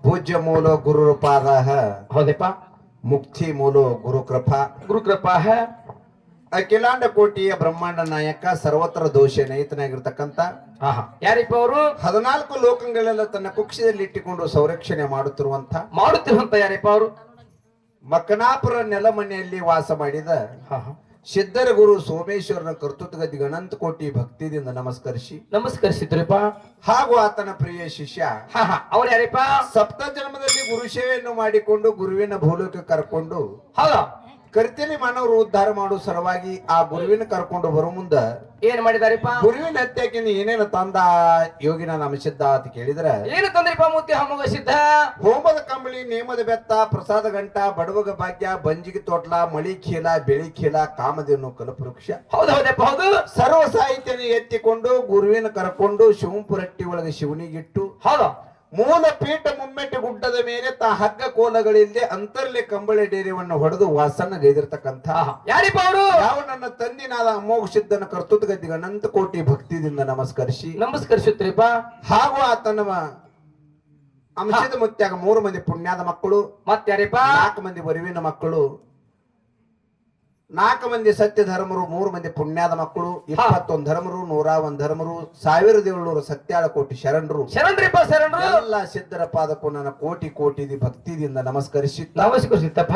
ಪೂಜ್ಯ ಮೂಲ ಗುರು ಪಾದ ಹೌದಪ್ಪ. ಮುಕ್ತಿ ಮೂಲ ಗುರು ಕೃಪಾ ಗುರುಕೃಪಾ ಅಖಿಲಾಂಡ ಕೋಟಿಯ ಬ್ರಹ್ಮಾಂಡ ನಾಯಕ ಸರ್ವತ್ರ ದೋಷ ನೈತನಾಗಿರ್ತಕ್ಕಂಥ ಯಾರಿಪ್ಪ ಅವರು? 14 ಲೋಕಗಳೆಲ್ಲ ತನ್ನ ಕುಕ್ಷದಲ್ಲಿ ಇಟ್ಟುಕೊಂಡು ಸಂರಕ್ಷಣೆ ಮಾಡುತ್ತಿರುವಂತ ಯಾರಿಪ್ಪ ಅವರು? ಮಕ್ಕನಾಪುರ ನೆಲಮನೆಯಲ್ಲಿ ವಾಸ ಮಾಡಿದ ಸಿದ್ಧರ ಗುರು ಸೋಮೇಶ್ವರನ ಕರ್ತೃತ್ವಗದಿಗೆ ಅನಂತ ಕೋಟಿ ಭಕ್ತಿಯಿಂದ ನಮಸ್ಕರಿಸಿದ್ರಪ್ಪ. ಹಾಗೂ ಆತನ ಪ್ರಿಯ ಶಿಷ್ಯ ಅವ್ರು ಯಾರಿಪ್ಪ? ಸಪ್ತ ಜನ್ಮದಲ್ಲಿ ಗುರು ಸೇವೆಯನ್ನು ಮಾಡಿಕೊಂಡು ಗುರುವಿನ ಭೂಲೋಕ ಕರ್ಕೊಂಡು ಹೌದಾ ಕರ್ತೇನೆ ಮಾನವರು ಉದ್ಧಾರ ಮಾಡುವ ಸಲುವಾಗಿ ಆ ಗುರುವಿನ ಕರ್ಕೊಂಡು ಬರೋ ಮುಂದ ಏನ್ ಮಾಡಿದಾರಿಪ್ಪ? ಗುರುವಿನ ಹತ್ಯಕ್ಕೆ ಏನೇನು ತಂದ ಯೋಗಿನ ನಮಸಿದ್ದ ಅಂತ ಕೇಳಿದ್ರ ಏನು ತಂದ್ರಿಪ್ಪ? ಮುತ್ತಿ ಹಮ್ಮಗ ಸಿದ್ಧ ಹೋಮದ ಕಂಬಳಿ ನೇಮದ ಬೆತ್ತ ಪ್ರಸಾದ ಗಂಟ ಬಡವಗ ಭಾಗ್ಯ ಬಂಜಿಗೆ ತೋಟ್ಲ ಮಳಿ ಖೇಲ ಬೆಳಿ ಖೇಲ ಕಾಮಧೇನು ಕಲ್ಪವೃಕ್ಷ. ಹೌದಪ್ಪ ಹೌದು. ಸರ್ವ ಸಾಹಿತ್ಯನ ಎತ್ತಿಕೊಂಡು ಗುರುವಿನ ಕರ್ಕೊಂಡು ಶಿವಂಪುರಟ್ಟಿ ಒಳಗೆ ಶಿವನಿಗಿಟ್ಟು ಹೌದಾ ಮೂಲ ಪೀಠ ಮುಮ್ಮೆಟ್ಟಿ ಗುಡ್ಡದ ಮೇಲೆ ತಾ ಹಗ್ಗ ಕೋಲಗಳಿಲ್ಲದೆ ಅಂತರ್ಲೆ ಕಂಬಳಿ ಡೇರಿಯನ್ನು ಹೊಡೆದು ವಾಸನ ಗೈದಿರ್ತಕ್ಕಂಥ ಯಾರಿಪ್ಪ ಅವರು? ಯಾವ ನನ್ನ ತಂದಿನಾದ ಅಮೋಘ ಸಿದ್ಧನ ಕರ್ತೃತ್ವಗದಿಗೆ ಅನಂತ ಕೋಟಿ ಭಕ್ತಿಯಿಂದ ನಮಸ್ಕರಿಸುತ್ತೀರಪ್ಪ. ಹಾಗೂ ಆತನ ಅಂಶದ ಮುತ್ಯಾಗ 3 ಮಂದಿ ಪುಣ್ಯದ ಮಕ್ಕಳು, ಮತ್ತಾರಿಪ್ಪ? 4 ಮಂದಿ ಬರುವಿನ ಮಕ್ಕಳು, 4 ಮಂದಿ ಸತ್ಯ ಧರ್ಮರು, 3 ಮಂದಿ ಪುಣ್ಯದ ಮಕ್ಕಳು, 21 ಧರ್ಮರು, 101 ಧರ್ಮರು, 1700 ಸತ್ಯಾಳ ಕೋಟಿ ಶರಣರು. ಎಲ್ಲ ಸಿದ್ಧರ ಪಾದಕ್ಕೂ ನನ್ನ ಕೋಟಿ ಕೋಟಿ ಭಕ್ತಿಯಿಂದ ನಮಸ್ಕರಿಸಿತ್ತಪ್ಪ.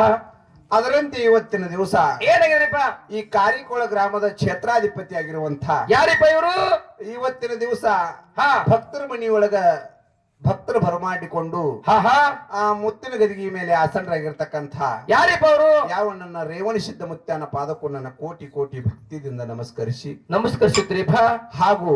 ಅದರಂತೆ ಇವತ್ತಿನ ದಿವಸ ಏನಾಗಿದ್ರಿಪ್ಪ? ಈ ಕಾರಿಕೋಳ ಗ್ರಾಮದ ಕ್ಷೇತ್ರಾಧಿಪತಿ ಆಗಿರುವಂತ ಯಾರಿಪ್ಪ ಇವರು? ಇವತ್ತಿನ ದಿವಸ ಭಕ್ತರ ಮನೆಯೊಳಗ ಭಕ್ತರು ಬರಮಾಡಿಕೊಂಡು ಆ ಮುತ್ತಿನ ಗದಿಗೆ ಮೇಲೆ ಆಸನರಾಗಿರ್ತಕ್ಕಂಥ ಯಾರಿಪ್ಪ ಅವರು? ಯಾವ ನನ್ನ ರೇವಣಿ ಸಿದ್ಧ ಮುತ್ಯನ ಪಾದಕ್ಕೂ ನನ್ನ ಕೋಟಿ ಕೋಟಿ ಭಕ್ತಿಯಿಂದ ನಮಸ್ಕರಿಸುತ್ತೀರಪ್ಪ. ಹಾಗೂ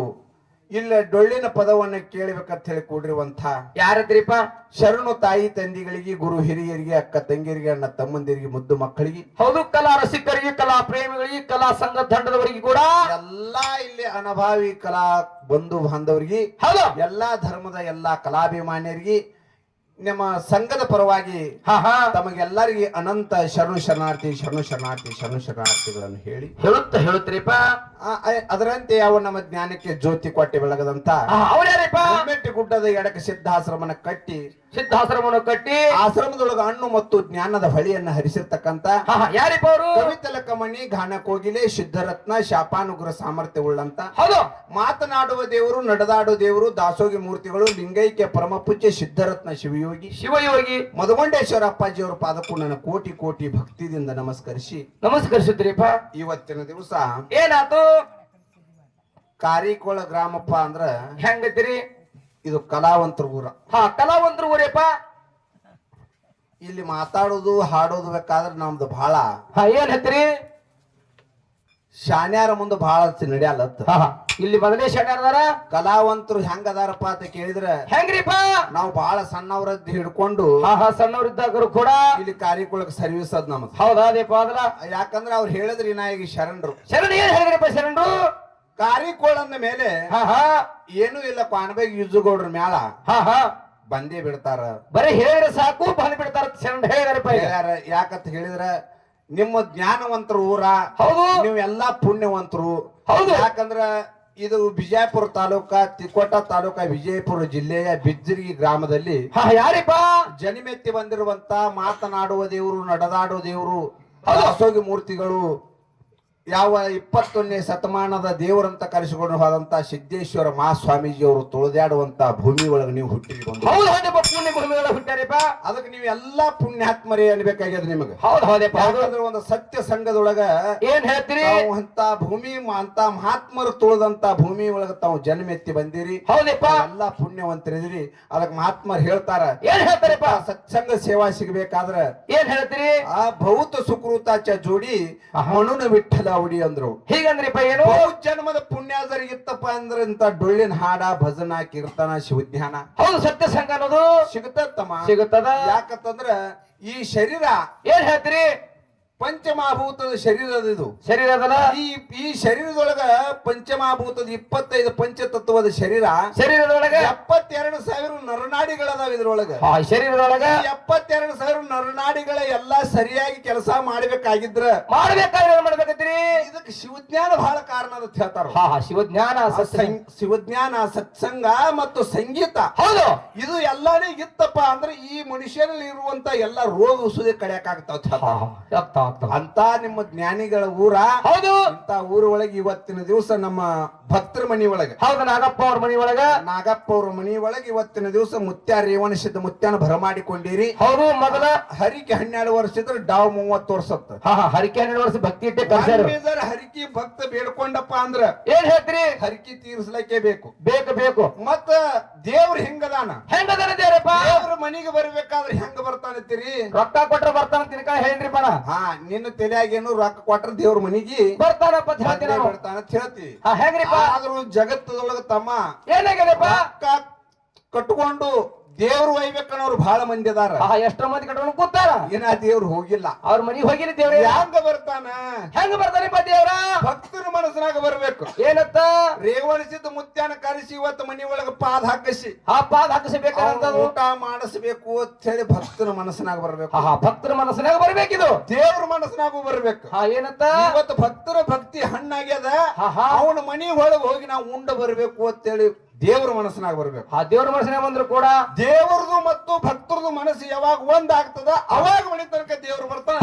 ಇಲ್ಲ ಡೊಳ್ಳಿನ ಪದವನ್ನು ಕೇಳಬೇಕಂತ ಹೇಳಿ ಕೂಡಿರುವಂತ ಯಾರದ್ರಿಪ್ಪ? ಶರಣು ತಾಯಿ ತಂದಿಗಳಿಗೆ, ಗುರು ಹಿರಿಯರಿಗೆ, ಅಕ್ಕ ತಂಗಿಯರಿಗೆ, ಅಣ್ಣ ತಮ್ಮಂದಿರಿಗೆ, ಮುದ್ದು ಮಕ್ಕಳಿಗೆ, ಹೌದು ಕಲಾ ರಸಿಕರಿಗೆ, ಕಲಾ ಪ್ರೇಮಿಗಳಿಗೆ, ಕಲಾ ಸಂಘ ತಂಡದವರಿಗೆ ಕೂಡ, ಎಲ್ಲಾ ಇಲ್ಲಿ ಅನಭಾವಿ ಕಲಾ ಬಂಧು ಬಾಂಧವರಿಗೆ, ಎಲ್ಲಾ ಧರ್ಮದ ಎಲ್ಲಾ ಕಲಾಭಿಮಾನಿಯರಿಗೆ ನಿಮ್ಮ ಸಂಘದ ಪರವಾಗಿ ತಮಗೆಲ್ಲರಿಗೆ ಅನಂತ ಶರಣಾರ್ಥಿಗಳನ್ನು ಹೇಳುತ್ತೀರಪ್ಪ. ಅದರಂತೆ ಯಾವ ನಮ್ಮ ಜ್ಞಾನಕ್ಕೆ ಜ್ಯೋತಿ ಕೊಟ್ಟಿ ಬೆಳಗದಂತ ಮೆಟ್ಟಿ ಗುಡ್ಡದ ಎಡಕ್ಕೆ ಸಿದ್ಧಾಶ್ರಮನ ಕಟ್ಟಿ ಆಶ್ರಮದೊಳಗ ಹಣ್ಣು ಮತ್ತು ಜ್ಞಾನದ ಹೊಳಿಯನ್ನ ಹರಿಸಿರ್ತಕ್ಕಂತ ಯಾರಿಪ್ಪ ಅವರು? ಕವಿತಲಕಮಣಿ, ಗಾನ ಕೋಗಿಲೆ, ಸಿದ್ಧರತ್ನ, ಶಾಪಾನುಗ್ರ ಸಾಮರ್ಥ್ಯ ಉಳ್ಳಂತ ಮಾತನಾಡುವ ದೇವರು, ನಡೆದಾಡುವ ದೇವರು, ದಾಸೋಗಿ ಮೂರ್ತಿಗಳು, ಲಿಂಗೈಕ್ಯ ಪರಮ ಪೂಜ್ಯ ಸಿದ್ಧರತ್ನ ಶಿವಯೋಗಿ ಮಧುಗೊಂಡೇಶ್ವರ ಅಪ್ಪಾಜಿಯವರ ಪಾದಕ್ಕೂ ನನ್ನ ಕೋಟಿ ಕೋಟಿ ಭಕ್ತಿಯಿಂದ ನಮಸ್ಕರಿಸುತ್ತೀರಪ್ಪ. ಇವತ್ತಿನ ದಿವಸ ಏನಾತು? ಕಾರಿಕೋಳ ಗ್ರಾಮಪ್ಪ ಅಂದ್ರ ಹೆಂಗತ್ತೀರಿ? ಇದು ಕಲಾವಂತರ ಊರ. ಕಲಾವಂತರ ಊರಪ್ಪ. ಇಲ್ಲಿ ಮಾತಾಡೋದು ಹಾಡೋದು ಬೇಕಾದ್ರೆ ನಮ್ದು ಬಹಳ ಏನ್ ಹೇಳ್ತೀರಿ? ಶಾನ್ಯಾರ ಮುಂದೆ ಬಹಳ ನಡೆಯಲ್ಲತ್ತ. ಇಲ್ಲಿ ಮೊದಲೇ ಶಾನ್ಯಾರ ಕಲಾವಂತರು ಹೆಂಗ ಅದಾರಪ್ಪ ಅಂತ ಕೇಳಿದ್ರೆ ಹೆಂಗ್ರಿಪ್ಪ? ನಾವು ಬಹಳ ಸಣ್ಣವ್ರದ್ದು ಹಿಡ್ಕೊಂಡು ಸಣ್ಣವ್ರಿದ್ದಾಗರು ಕೂಡ ಇಲ್ಲಿ ಕಾರಿಕೋಳಕ್ ಸರ್ವಿಸ್ ಅದ್ ನಮ್ದು. ಹೌದಾದೇಪ ಅದಲ್ಲ? ಯಾಕಂದ್ರೆ ಅವ್ರು ಹೇಳಿದ್ರಿ ನಾ ಈಗ ಶರಣರು. ಏನ್ ಹೇಳಿದ್ರಿಪ್ಪ ಶರಣರು? ಕಾರಿಕೋಳ ಅಂದ ಮೇಲೆ ಏನು ಇಲ್ಲ, ಕಾಣಬೇಕ ಯುಜುಗೌಡ್ರ ಮ್ಯಾಲ ಬಂದೇ ಬಿಡ್ತಾರ. ಬರೀ ಹೇಳಿದ್ರೆ ಸಾಕು ಬಂದ್ ಬಿಡ್ತಾರ ಶರಣ ಹೇಳಿದಾರಪ್ಪ. ಯಾಕಂತ ಹೇಳಿದ್ರ ನಿಮ್ಮ ಜ್ಞಾನವಂತರ ಊರ, ಹೌದು, ನೀವು ಎಲ್ಲಾ ಪುಣ್ಯವಂತರು. ಹೌದು. ಯಾಕಂದ್ರ ಇದು ಬಿಜಾಪುರ ತಾಲೂಕ, ತಿಕೋಟ ತಾಲೂಕ, ವಿಜಯಪುರ ಜಿಲ್ಲೆಯ ಬಿಜ್ಜರ್ಗಿ ಗ್ರಾಮದಲ್ಲಿ ಯಾರಿಪ್ಪ ಜನಿಮೆತ್ತಿ ಬಂದಿರುವಂತ ಮಾತನಾಡುವ ದೇವರು, ನಡೆದಾಡುವ ದೇವರು, ದಾಸೋಗಿ ಮೂರ್ತಿಗಳು, ಯಾವ 21ನೇ ಶತಮಾನದ ದೇವರಂತ ಕರೆಸಿಕೊಂಡು ಹೋದಂತ ಸಿದ್ದೇಶ್ವರ ಮಹಾಸ್ವಾಮೀಜಿ ಅವರು ತುಳಿದಾಡುವಂತ ಭೂಮಿ ಒಳಗೆ ನೀವು ಹುಟ್ಟಿರಿ. ಅದಕ್ಕೆ ನೀವು ಎಲ್ಲಾ ಪುಣ್ಯಾತ್ಮರೇ ಅನ್ಬೇಕಾಗ್ಯದ ನಿಮಗೆ. ಯಾಕಂದ್ರೆ ಒಂದು ಸತ್ಯ ಸಂಘದೊಳಗ ಏನ್ ಹೇಳ್ತೀರಿ? ಅಂತ ಭೂಮಿ ಅಂತ ಮಹಾತ್ಮರು ತುಳಿದಂತ ಭೂಮಿ ಒಳಗ ತಾವು ಜನ್ಮೆತ್ತಿ ಬಂದಿರಿ. ಹೌದಪ್ಪ, ಎಲ್ಲಾ ಪುಣ್ಯವಂತರಿದಿರಿ. ಅದಕ್ಕೆ ಮಹಾತ್ಮರು ಹೇಳ್ತಾರ, ಏನ್ ಹೇಳ್ತಾರಪ್ಪ? ಸತ್ಸಂಗ ಸೇವಾ ಸಿಗಬೇಕಾದ್ರ ಏನ್ ಹೇಳ್ತೀರಿ? ಆ ಭೌತ ಸುಕೃತಾಚ ಜೋಡಿ ಮನುನ ವಿಠಲ ಉಡಿ ಅಂದ್ರು. ಹೀಗಂದ್ರಿಪ್ಪ ಏನು? ಜನ್ಮದ ಪುಣ್ಯಾದರಿಗಿತ್ತಪ್ಪ ಅಂದ್ರೆ ಇಂತ ಡೊಳ್ಳಿನ ಹಾಡ, ಭಜನ, ಕೀರ್ತನ, ಶಿವಧ್ಯಾನ, ಹೌದು ಸತ್ಯ ಸಂಘ ಅನ್ನೋದು ಸಿಗುತ್ತಮ್ಮ. ಸಿಗುತ್ತದ. ಯಾಕಂತಂದ್ರ ಈ ಶರೀರ ಏನ್ ಹೇಳ್ತೀರಿ? ಪಂಚಮಹಾಭೂತದ ಶರೀರದ ಇದು ಶರೀರ ಅದಲ್ಲ ಈ ಶರೀರದೊಳಗ ಪಂಚಮಹಾಭೂತದ 25 ಪಂಚತತ್ವದ ಶರೀರದೊಳಗ 72,000 ನರನಾಡಿಗಳದಾವ ಇದ್ರೊಳಗ. ಶರೀರದೊಳಗ 72,000 ನರನಾಡಿಗಳ ಎಲ್ಲಾ ಸರಿಯಾಗಿ ಕೆಲಸ ಮಾಡ್ಬೇಕಾಗಿದ್ರ ಮಾಡ್ಬೇಕಾದ್ರೆ ಏನ್ ಮಾಡ್ಬೇಕತ್ರಿ? ಇದಕ್ಕೆ ಶಿವಜ್ಞಾನ ಬಹಳ ಕಾರಣ ಅಂತ ಹೇಳ್ತಾರ. ಶಿವಜ್ಞಾನ ಶಿವಜ್ಞಾನ ಸತ್ಸಂಗ ಮತ್ತು ಸಂಗೀತ ಹೌದು. ಇದು ಎಲ್ಲಾನೇ ಇತ್ತಪ್ಪ ಅಂದ್ರೆ ಈ ಮನುಷ್ಯನಲ್ಲಿ ಇರುವಂತ ಎಲ್ಲಾ ರೋಗ ಉಸುದೆ ಕಡಿಯಾಕಾಗ್ತಾವ ಅಂತ ನಿಮ್ಮ ಜ್ಞಾನಿಗಳ ಊರ. ಹೌದು. ಇಂತ ಊರ ಒಳಗೆ ಇವತ್ತಿನ ದಿವಸ ನಮ್ಮ ಭಕ್ತರ ಮನಿ ಒಳಗೆ ಹೌದು ನಾಗಪ್ಪ ಅವ್ರ ಮನಿ ಒಳಗ ನಾಗಪ್ಪ ಅವ್ರ ಮನಿ ಒಳಗೆ ಇವತ್ತಿನ ದಿವಸ ಮುತ್ಯ ರೇವಣಿಸಿದ್ದ ಮುತ್ಯನ ಬರಮಾಡಿಕೊಂಡಿರಿ. ಹೌದು. ಮೊದಲ ಹರಿಕೆ 12 ವರ್ಷ ಇದ್ರೆ ಡಾವ್ 30 ವರ್ಷ ಹರಿಕೆ 12 ವರ್ಷ ಭಕ್ತಿ ಇಟ್ಟೆ ಕಲ್ಸ್ಯಾರ. ಹರಿಕೆ ಭಕ್ತ ಬೇಡ್ಕೊಂಡಪ್ಪ ಅಂದ್ರ ಏನ್ ಹೇಳ್ತೀರಿ? ಹರಿಕೆ ತೀರ್ಸ್ಲಕ್ಕೆ ಬೇಕು ಬೇಕು ಮತ್ತ ದೇವ್ರ ಹೆಂಗದಾನ ದೇವ್ರಪ್ಪ? ದೇವ್ರ ಮನಿಗೆ ಬರ್ಬೇಕಾದ್ರೆ ಹೆಂಗ ಬರ್ತಾನತ್ತೀರಿ? ರೊಕ್ಕ ಕೊಟ್ರ ಬರ್ತಾನ ತಿನ್ಕ ಹೇಳ್ರಿ ಪಣ. ನಿನ್ನ ತಲೆಯಾಗೇನು ರೊಕ್ಕ ಕೊಟ್ರ ದೇವ್ರ ಮನಿಗೆ ಬರ್ತಾನಪ್ಪ ಬರ್ತಾನ ಅಂತ ಹೇಳ್ತಿ. ಹೆಂಗ್ರಿಪ್ಪ? ಆದ್ರೂ ಜಗತ್ತದೊಳಗ ತಮ್ಮ ಏನಾಗ್ಯದಪ್ಪ? ಕಟ್ಕೊಂಡು ದೇವ್ರು ಒಯ್ಬೇಕನ್ನೋರು ಬಹಳ ಮಂದಿ ಅದಾರ. ಎಷ್ಟೋ ಮಂದಿ ಕಟ್ಕೊಂಡು ಕೂತಾರ. ಏನ ದೇವ್ರು ಹೋಗಿಲ್ಲ, ಅವ್ರ ಮನಿಗೆ ಹೋಗಿಲ್ಲ. ದೇವ್ರ ಹೆಂಗ ಬರ್ತಾನ? ಬರ್ತಾನಪ್ಪ ದೇವ್ರ? ಭಕ್ತರ ಮನಸ್ಸಿನಾಗ ಬರ್ಬೇಕು. ಏನತ್ತ? ರೇವಣಿಸಿದ ಮುತ್ಯಾನ ಕರೆಸಿ ಇವತ್ತು ಮನಿ ಒಳಗ ಪಾದ ಹಾಕಿಸಿ ಪಾದ ಹಾಕಿಸಬೇಕಂತ ಊಟ ಮಾಡಿಸ್ಬೇಕು ಅಂತ ಹೇಳಿ ಭಕ್ತರ ಮನಸ್ಸಿನಾಗ ಬರ್ಬೇಕು. ಭಕ್ತರ ಮನಸ್ಸಿನಾಗ ಬರ್ಬೇಕಿದು. ದೇವ್ರ ಮನಸ್ಸಿನಾಗೂ ಬರ್ಬೇಕು. ಏನತ್ತ? ಇವತ್ತು ಭಕ್ತರ ಭಕ್ತಿ ಹಣ್ಣಾಗ್ಯದ, ಅವನ ಮನಿ ಒಳಗ ಹೋಗಿ ನಾವು ಉಂಡ ಬರ್ಬೇಕು ಅಂತೇಳಿ ದೇವ್ರ ಮನಸ್ಸಿನಾಗ ಬರ್ಬೇಕು. ದೇವ್ರ ಮನಸ್ಸಿನಾಗ ಬಂದ್ರು ಕೂಡ ದೇವ್ರದು ಮತ್ತು ಭಕ್ತರದು ಮನಸ್ಸು ಯಾವಾಗ ಒಂದಾಗ್ತದ ಅವಾಗ ಮನಿ ತನಕ ದೇವ್ರು ಬರ್ತಾನ.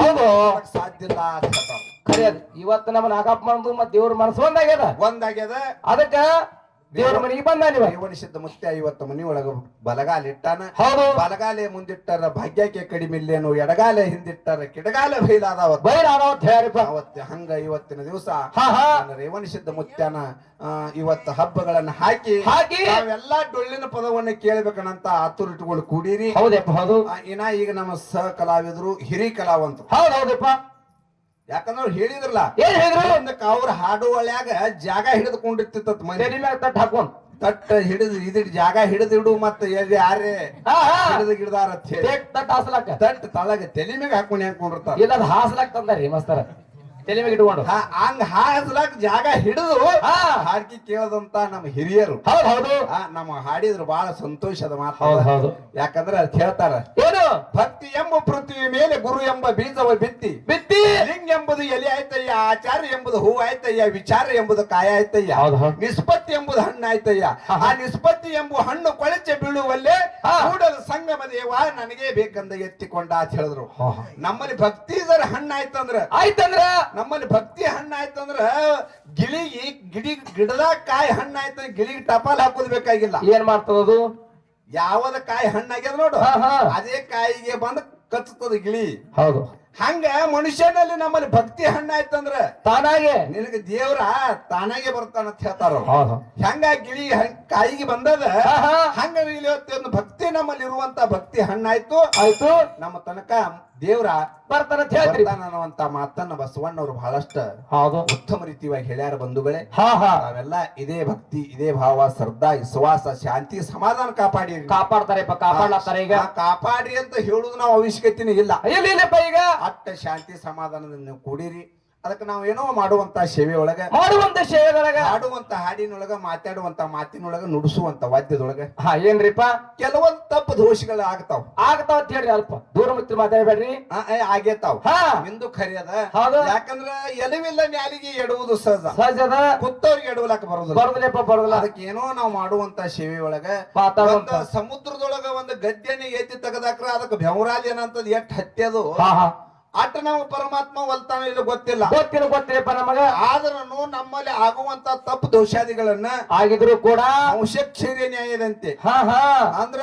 ಸಾಧ್ಯ ಇಲ್ಲ ಅಂತ ಖರೇದ್. ಇವತ್ತು ನಮ್ಮ ನಾಗಪ್ಪ ಮಂದು ಮತ್ ದೇವ್ರ ಮನಸ್ಸು ಒಂದಾಗ್ಯದ. ಅದಕ್ಕ ದೇವ್ರ ಮನೆಗೆ ಬಂದ. ರೇವಣಿಸಿದ್ದ ಮುತ್ಯ ಇವತ್ತು ಮನಿ ಒಳಗ ಬಲಗಾಲ ಇಟ್ಟಾನ. ಹೌದು. ಬಲಗಾಲೆ ಮುಂದಿಟ್ಟಾರ ಭಾಗ್ಯಕ್ಕೆ ಕಡಿಮೆ ಇಲ್ಲೇನು, ಎಡಗಾಲೆ ಹಿಂದಿಟ್ಟಾರ ಕಿಡಗಾಲೆ ಬೈಲಾದವ ಹಂಗ ಇವತ್ತಿನ ದಿವಸ ರೇವಣಿಸಿದ್ದ ಮುತ್ಯನ ಇವತ್ತು ಹಬ್ಬಗಳನ್ನ ಹಾಕಿ ನಾವೆಲ್ಲಾ ಡೊಳ್ಳಿನ ಪದವನ್ನ ಕೇಳ್ಬೇಕನ್ನಂತ ಆತುರ ಇಟ್ಕೊಂಡು ಕೂಡಿರಿ. ಹೌದಪ್ಪ. ಹೌದು. ಈಗ ನಮ್ಮ ಸಹ ಕಲಾವಿದರು ಹಿರಿ ಕಲಾವಂತರು. ಹೌದೌದಪ್ಪ. ಯಾಕಂದ್ರೆ ಅವ್ರು ಹೇಳಿದ್ರಲ್ಲ, ಏನ್ ಹೇಳಿದ್ರು? ಅವ್ರ ಹಾಡು ಒಳ್ಯಾಗ ಜಾಗ ಹಿಡಿದುಕೊಂಡಿರ್ತಿತ್ತ ತಟ್ ಹಾಕೊಂಡ್ ತಟ್ಟ ಹಿಡಿದು ಇದಿಟ್ಟು ಜಾಗ ಹಿಡಿದಿಡು ಮತ್ತ ಯಾರೇ ಹಿಡಿದು ಗಿಡದಾರ ತಟ್ ತಳಗ ತಲೆ ಮ್ಯಾಗ ಹಾಕೊಂಡ್ ಹಾಕೊಂಡಿರ್ತಾರ. ಇಲ್ಲ ಹಾಸ್ಲಾಕ್ ತಂದಾರಿ ಮಸ್ತಾರ ತಲೆ ಮ್ಯಾಗ ಇಟ್ಕೊಂಡು. ಹಂಗ ಹಾಸ್ಲಾಕ್ ಜಾಗ ಹಿಡಿದು ಹಾಡ್ಕಿ ಕೇಳದಂತ ನಮ್ಮ ಹಿರಿಯರು. ಹೌದು. ನಮ್ಮ ಹಾಡಿದ್ರು ಬಹಳ ಸಂತೋಷದ ಮಾತು. ಹೌದು. ಯಾಕಂದ್ರೆ ಅದ್ ಹೇಳ್ತಾರ, ಏನು ಭಕ್ತಿ ಎಂಬ ಪೃಥ್ವಿ ಮೇಲೆ ಗುರು ಎಂಬ ಬೀಜವ ಬಿತ್ತಿ ಲಿಂಗ ಎಂಬುದು ಎಲೆ ಆಯ್ತಯ್ಯ, ಆಚಾರ್ಯ ಎಂಬುದು ಹೂ ಆಯ್ತಯ್ಯ, ವಿಚಾರ ಎಂಬುದು ಕಾಯ ಆಯ್ತಯ್ಯ, ನಿಷ್ಪತ್ತಿ ಎಂಬುದು ಹಣ್ಣು ಆಯ್ತಯ್ಯ. ಆ ನಿಷ್ಪತ್ತಿ ಎಂಬ ಹಣ್ಣು ಕೊಳಚೆ ಬೀಳುವಲ್ಲೇ ಕೂಡಲ ಸಂಗಮ ದೇವ ನನಗೆ ಬೇಕಂದ ಎತ್ತಿಕೊಂಡ ಅಂತ ಹೇಳಿದ್ರು. ನಮ್ಮಲ್ಲಿ ಭಕ್ತಿ ಜರ ಹಣ್ಣು ಆಯ್ತಂದ್ರ ನಮ್ಮಲ್ಲಿ ಭಕ್ತಿ ಹಣ್ಣು ಆಯ್ತಂದ್ರ ಗಿಡದಾಗ ಕಾಯಿ ಹಣ್ಣು ಆಯ್ತಂದ್ರ ಗಿಳಿಗೆ ಟಪಾಲ್ ಹಾಕೋದ್ ಬೇಕಾಗಿಲ್ಲ. ಏನ್ ಮಾಡ್ತದದು? ಯಾವದ ಕಾಯಿ ಹಣ್ಣಾಗ್ಯದ ನೋಡು ಅದೇ ಕಾಯಿಗೆ ಬಂದ್ ಕಚ್ಚುತ್ತದ ಗಿಳಿ. ಹೌದು. ಹಂಗ ಮನುಷ್ಯನಲ್ಲಿ ನಮ್ಮಲ್ಲಿ ಭಕ್ತಿ ಹಣ್ಣಾಯ್ತಂದ್ರ ತಾನಾಗೆ ನಿನಗೆ ದೇವ್ರ ತಾನಾಗೆ ಬರ್ತಾನಂತ ಹೇಳ್ತಾರ. ಹೆಂಗ ಗಿಳಿ ಕಾಯಿಗೆ ಬಂದದ ಹಂಗ ಒಂದು ಭಕ್ತಿ ನಮ್ಮಲ್ಲಿ ಇರುವಂತ ಭಕ್ತಿ ಹಣ್ಣಾಯ್ತು ನಮ್ಮ ತನಕ ದೇವ್ರ ಬರ್ತಾನಂತ ಹೇಳ್ತೀರಿ ಅನ್ನುವಂತ ಮಾತನ್ನ ಬಸವಣ್ಣವ್ರು ಬಹಳಷ್ಟ ಉತ್ತಮ ರೀತಿಯಾಗಿ ಹೇಳ್ಯಾರ. ಬಂಧುಗಳೇ, ನಾವೆಲ್ಲ ಇದೇ ಭಕ್ತಿ, ಇದೇ ಭಾವ, ಶ್ರದ್ಧಾ, ವಿಶ್ವಾಸ, ಶಾಂತಿ, ಸಮಾಧಾನ ಕಾಪಾಡ್ತಾರೆ. ಈಗ ಕಾಪಾಡಿ ಅಂತ ಹೇಳುದು ನಾವು ಅವಶ್ಯಕತೆನೇ ಇಲ್ಲ. ಈಗ ಅಟ್ಟ ಶಾಂತಿ ಸಮಾಧಾನದಿಂದ ಕೂಡಿರಿ. ಅದಕ್ಕೆ ನಾವು ಏನೋ ಮಾಡುವಂತ ಸೇವೆ ಒಳಗ ಹಾಡುವಂತ ಹಾಡಿನೊಳಗ ಮಾತಾಡುವಂತ ಮಾತಿನೊಳಗ ನುಡಿಸುವಂತ ವಾದ್ಯದೊಳಗ ಏನ್ರಿಪ್ಪ ಕೆಲವೊಂದು ತಪ್ಪು ದೋಷಗಳು ಆಗ್ತಾವ ಅಂತ ಹೇಳ್ರಿ. ಅಲ್ಪ ದೂರ ಮಿತ್ರ ಮಾತಾಡ್ಬೇಡ್ರಿ. ಆಗೇತಾವ್ ನಿಂದು ಖರಿಯದ. ಯಾಕಂದ್ರ ಎಲವಿಲ್ಲ ನ್ಯಾಲಿಗೆ ಎಡುವುದು ಸಹಜದ. ಕುತ್ತವ್ರಿಗೆ ಎಡವಲಕ್ಕ ಬರುದಿಲ್ಲ. ಅದಕ್ಕೆ ಏನೋ ನಾವು ಮಾಡುವಂತ ಸೇವೆ ಒಳಗ ಸಮುದ್ರದೊಳಗ ಒಂದು ಗದ್ದೆನೆ ಎತ್ತಿ ತೆಗದಾಕ್ರ ಅದಕ್ಕೆ ಬೆವರಾಲಿ ಏನಂತದ್ ಎಟ್ ಹತ್ಯದು ಅಟ್ಟ ನಾವು ಪರಮಾತ್ಮ ಒಲ್ತಾನ ಇಲ್ಲ ಗೊತ್ತಿಲ್ಲ ನಮಗ. ಆದ್ರೂ ನಮ್ಮಲ್ಲಿ ಆಗುವಂತ ತಪ್ಪು ದೋಷಾದಿಗಳನ್ನ ಆಗಿದ್ರು ಕೂಡ ವಂಶಕ್ಷೇರ್ಯ ನ್ಯಾಯದಂತೆ ಅಂದ್ರ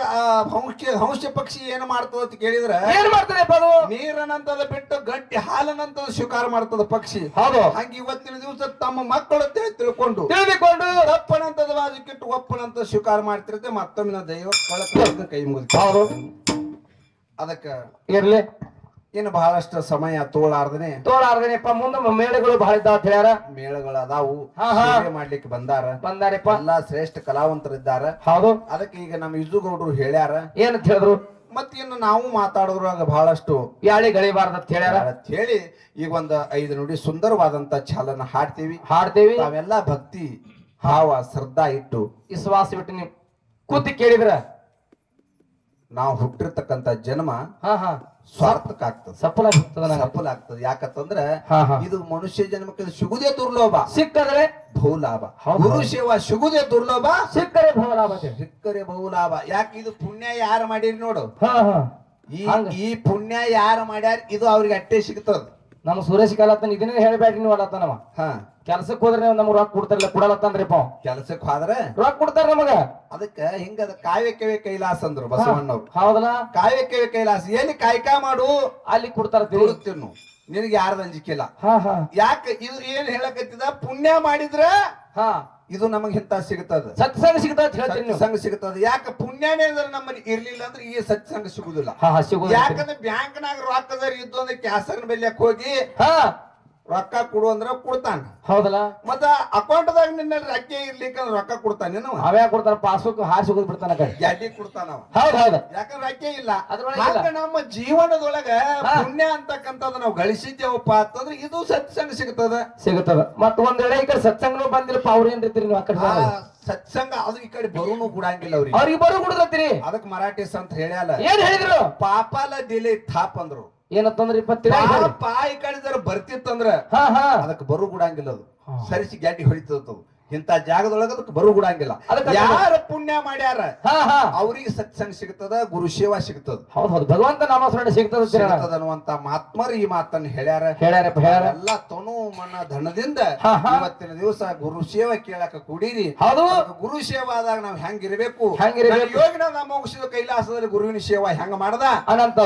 ಹಂಶ ಪಕ್ಷಿ ಏನ್ ಮಾಡ್ತದ ಅಂತ ಕೇಳಿದ್ರ ಏನ್ ಮಾಡ್ತದೆ? ನೀರನಂತದ ಬಿಟ್ಟು ಗಟ್ಟಿ ಹಾಲನಂತದ ಸ್ವೀಕಾರ ಮಾಡ್ತದ ಪಕ್ಷಿ. ಹೌದು. ಹಂಗ ಇವತ್ತಿನ ದಿವಸ ತಮ್ಮ ಮಕ್ಕಳು ತಿಳಿದುಕೊಂಡು ತಪ್ಪನಂತದ ಬಾಜುಕಿಟ್ಟು ಒಪ್ಪನಂತ ಸ್ವೀಕಾರ ಮಾಡ್ತಿರತ್ತೆ. ಮತ್ತೊಮ್ಮೆ ದೈವ ಕೈ ಮುಗಿದ ಅದಕ್ಕ ಇರ್ಲಿ. ಇನ್ನು ಬಹಳಷ್ಟು ಸಮಯ ತೋಳಾರ್ದನೆಪ್ಪ. ಮುಂದೆ ಮೇಳಗಳು ಬಹಳ ಇದ್ದಾವ ಹೇಳ್ಯಾರ. ಮೇಳಗಳು ಅದಾವು, ಮಾಡ್ಲಿಕ್ಕೆ ಬಂದಾರಪ್ಪ. ಎಲ್ಲಾ ಶ್ರೇಷ್ಠ ಕಲಾವಂತರಿದ್ದಾರ. ಹೌದು. ಅದಕ್ಕೆ ಈಗ ನಮ್ಮ ಇಜುಗೌಡ್ರು ಹೇಳ್ಯಾರ. ಏನಂತ ಹೇಳಿದ್ರು? ಮತ್ ಇನ್ನು ನಾವು ಮಾತಾಡೋದ್ರಾಗ ಬಹಳಷ್ಟು ಯಾಳಿ ಗಳಿಬಾರ್ದಂತ ಹೇಳ್ಯಾರ ಅಂತ ಹೇಳಿ ಈಗ ಒಂದು 5 ನುಡಿ ಸುಂದರವಾದಂತ ಛಲನ ಹಾಡ್ತೇವಿ ತಾವೆಲ್ಲ ಭಕ್ತಿ ಭಾವ ಶ್ರದ್ಧಾ ಇಟ್ಟು ವಿಶ್ವಾಸ ಬಿಟ್ಟು ನೀವು ಕೂತಿ ಕೇಳಿದ್ರ ನಾವು ಹುಟ್ಟಿರ್ತಕ್ಕಂತ ಜನ್ಮ ಹಾ ಹಾ ಸ್ವಾರ್ಥಕ ಆಗ್ತದೆ, ಸಫಲ ಆಗ್ತದೆ. ಯಾಕಂತಂದ್ರ ಹಾ ಹಾ ಇದು ಮನುಷ್ಯ ಜನ್ಮಕ್ಕೆ ಸಿಗುದೇ ದುರ್ಲಭ, ಸಿಕ್ಕದ್ರೆ ಬಹುಲಾಭ. ಹೌದು. ಗುರು ಸೇವಾ ಸಿಗುದೇ ದುರ್ಲಭ, ಸಿಕ್ಕರೆ ಬಹುಲಾಭ ಸಿಕ್ಕರೆ ಬಹುಲಾಭ. ಯಾಕೆ ಇದು ಪುಣ್ಯ ಯಾರು ಮಾಡಿರಿ ನೋಡು, ಹಾ ಹಾ ಈ ಪುಣ್ಯ ಯಾರು ಮಾಡ್ಯಾರ ಇದು ಅವ್ರಿಗೆ ಅಟ್ಟೆ ಸಿಗ್ತದ. ನಮ್ಮ ಸುರೇಶ್ ಕಾಲತ್ತನ ಇದನ್ನೇ ಹೇಳ್ಬೇಡ್ರಿ ನೀವು ಅಲ್ಲತ್ತನವ ಹಾ ಕೆಲ್ಸಕ್ಕೆ ಹೋದ್ರೆ ನಮ್ಗೆ ರೊಕ್ಕ ಕೊಡ್ತಾರಲ್ಲ ಕೊಡಲತ್ತಂದ್ರಿಪ್ಪ ಕೆಲ್ಸಕ್ಕೆ ಹೋದ್ರೆ ರೊಕ್ಕ ಕೊಡ್ತಾರ ನಮಗ ಅದಕ್ಕ ಹಿಂಗದ ಕಾವ್ಯಕವೇ ಕೈಲಾಸ ಅಂದ್ರು ಬಸವಣ್ಣವ್ರು. ಹೌದಲ್ಲ ಕಾವ್ಯಕವೇ ಕೈಲಾಸ, ಎಲ್ಲಿ ಕಾಯ್ಕ ಮಾಡು ಅಲ್ಲಿ ಕೊಡ್ತಾರ ತಿರುಗುತ್ತಿನ್ನು, ನಿನಗೆ ಯಾರ್ದು ಅಂಜಿಕಿಲ್ಲ. ಹಾ ಹಾ ಯಾಕೆ ಇದು ಏನ್ ಹೇಳಕತ್ತಿದ, ಪುಣ್ಯ ಮಾಡಿದ್ರ ಹಾ ಇದು ನಮಗ್ ಇಂತ ಸಿಗ್ತದ, ಸತ್ಸಂಗ ಸಿಗ್ತದ ಹೇಳ್ತೀನಿ ನೀವು. ಸತ್ಸಂಗ ಸಿಗ್ತದ. ಯಾಕೆ ಪುಣ್ಯನೇ ಅಂದ್ರೆ ನಮ್ಮಲ್ಲಿ ಇರ್ಲಿಲ್ಲ ಅಂದ್ರೆ ಈ ಸತ್ಸಂಗ ಸಿಗುದಿಲ್ಲ. ಹಾ ಹಾ ಸಿಗುದ ಯಾಕಂದ್ರೆ ಬ್ಯಾಂಕ್ನಾಗ ರೊಕ್ಕದಾರ ಇದ್ದು ಅಂದ್ರೆ ಕ್ಯಾಸರ್ನ ಬೆಲ್ಯಕ್ ಹೋಗಿ ಹಾ ರೊಕ್ಕ ಕೊಡು ಅಂದ್ರ ಕೊಡ್ತಾನ. ಹೌದಲ್ಲ ಮತ್ತ ಅಕೌಂಟ್ದಾಗ ನಿನ್ನ ರೊಕ್ಕ ಇರ್ಲಿಕ್ಕಂದ್ರ ರೊಕ್ಕ ಕೊಡ್ತಾನೇನು, ಅವೇ ಕೊಡ್ತಾರ ಪಾಸ್ಬುಕ್ ಹಾರಿ ಸಿಗುದ್ ಬಿಡ್ತಾನ ಕಡೆ ಗ್ಯಾಡಿ ಕೊಡ್ತಾನ. ಹೌದ್ ಹೌದು ಯಾಕಂದ್ರೆ ರೊಕ್ಕ ಇಲ್ಲ. ಅದ್ರೊಳಗೆ ಹಾಗ ನಮ್ಮ ಜೀವನದೊಳಗ ಪುಣ್ಯ ಅಂತಕ್ಕಂಥದ್ದು ನಾವು ಗಳಿಸಿದ್ದೇವಪ್ಪ ಅಂತಂದ್ರೆ ಇದು ಸತ್ಸಂಗ ಸಿಗುತ್ತದ. ಮತ್ತ ಒಂದ್ ವೇಳೆ ಈ ಕಡೆ ಸತ್ಸಂಗನು ಬಂದಿಲ್ಲಪ್ಪ ಅವ್ರ ಏನ್ ರೀತಿ ನೀವು ಆ ಕಡೆ ಸತ್ಸಂಗ ಅದು ಈ ಕಡೆ ಬರೋನು ಕೂಡಂಗಿಲ್ಲ ಅವ್ರಿಗೆ. ಅವ್ರಿಗೆ ಬರೋ ಕುಡ್ದತ್ತೀರಿ. ಅದಕ್ ಮರಾಠಿ ಸಂತ ಹೇಳ್ಯಾಲ, ಏನ್ ಹೇಳಿದ್ರು, ಪಾಪಾಲ ದಿಲೆ ಥಾಪ್ ಅಂದ್ರು. ಏನಂತಂದ್ರ ಪಾಪ ಈ ಕಡೆ ಜರ ಬರ್ತಿತ್ತಂದ್ರ ಹಾ ಹಾ ಅದಕ್ಕೆ ಬರು ಗುಡಂಗಿಲ್ಲ, ಅದು ಸರಿಸಿ ಗ್ಯಾಟಿ ಹೊಡಿತದ. ಇಂತ ಜಾಗದೊಳಗ ಅದಕ್ಕೆ ಬರು ಗುಡಂಗಿಲ್ಲ. ಯಾರ ಪುಣ್ಯ ಮಾಡ್ಯಾರ ಅವ್ರಿಗೆ ಸತ್ಸಂಗ ಸಿಗ್ತದ, ಗುರು ಸೇವಾ ಸಿಗ್ತದ. ಹೌದ್ ಹೌದು ಭಗವಂತ ನಾಮಸ್ಮರಣೆ ಸಿಗ್ತದ ಅನ್ನುವಂತ ಮಾತ್ಮರು ಈ ಮಾತನ್ನ ಹೇಳ್ಯಾರ. ಎಲ್ಲ ತನು ಮನ ಧನದಿಂದ ಇವತ್ತಿನ ದಿವಸ ಗುರು ಸೇವಾ ಕೇಳಕ ಕೂಡಿರಿ. ಹೌದು ಗುರು ಸೇವಾದಾಗ ನಾವ್ ಹೆಂಗಿರ್ಬೇಕು, ಹೆಂಗಿರ್ಬೇಕು, ಯೋಗಿನ ನಮ್ಮ ಮುಗಿಸಿದ ಕೈಲಾಸದಲ್ಲಿ ಗುರುವಿನ ಸೇವಾ ಹೆಂಗ ಮಾಡದ,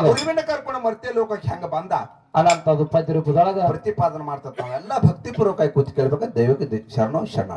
ಗುರುವಿನ ಕರ್ಕೊಂಡು ಮರ್ತ್ಯ ಲೋಕಕ್ಕೆ ಹೆಂಗ ಬಂದ ಅನಂತದು ಪದ್ಯ ರೂಪದೊಳಗ ಪ್ರತಿಪಾದನೆ ಮಾಡ್ತದ. ನಾವೆಲ್ಲ ಭಕ್ತಿಪೂರ್ವಕ ಕೂತ್ ಕೇಳ್ಬೇಕ. ದೈವಕ್ಕೆ ಶರಣೋ ಶರಣ.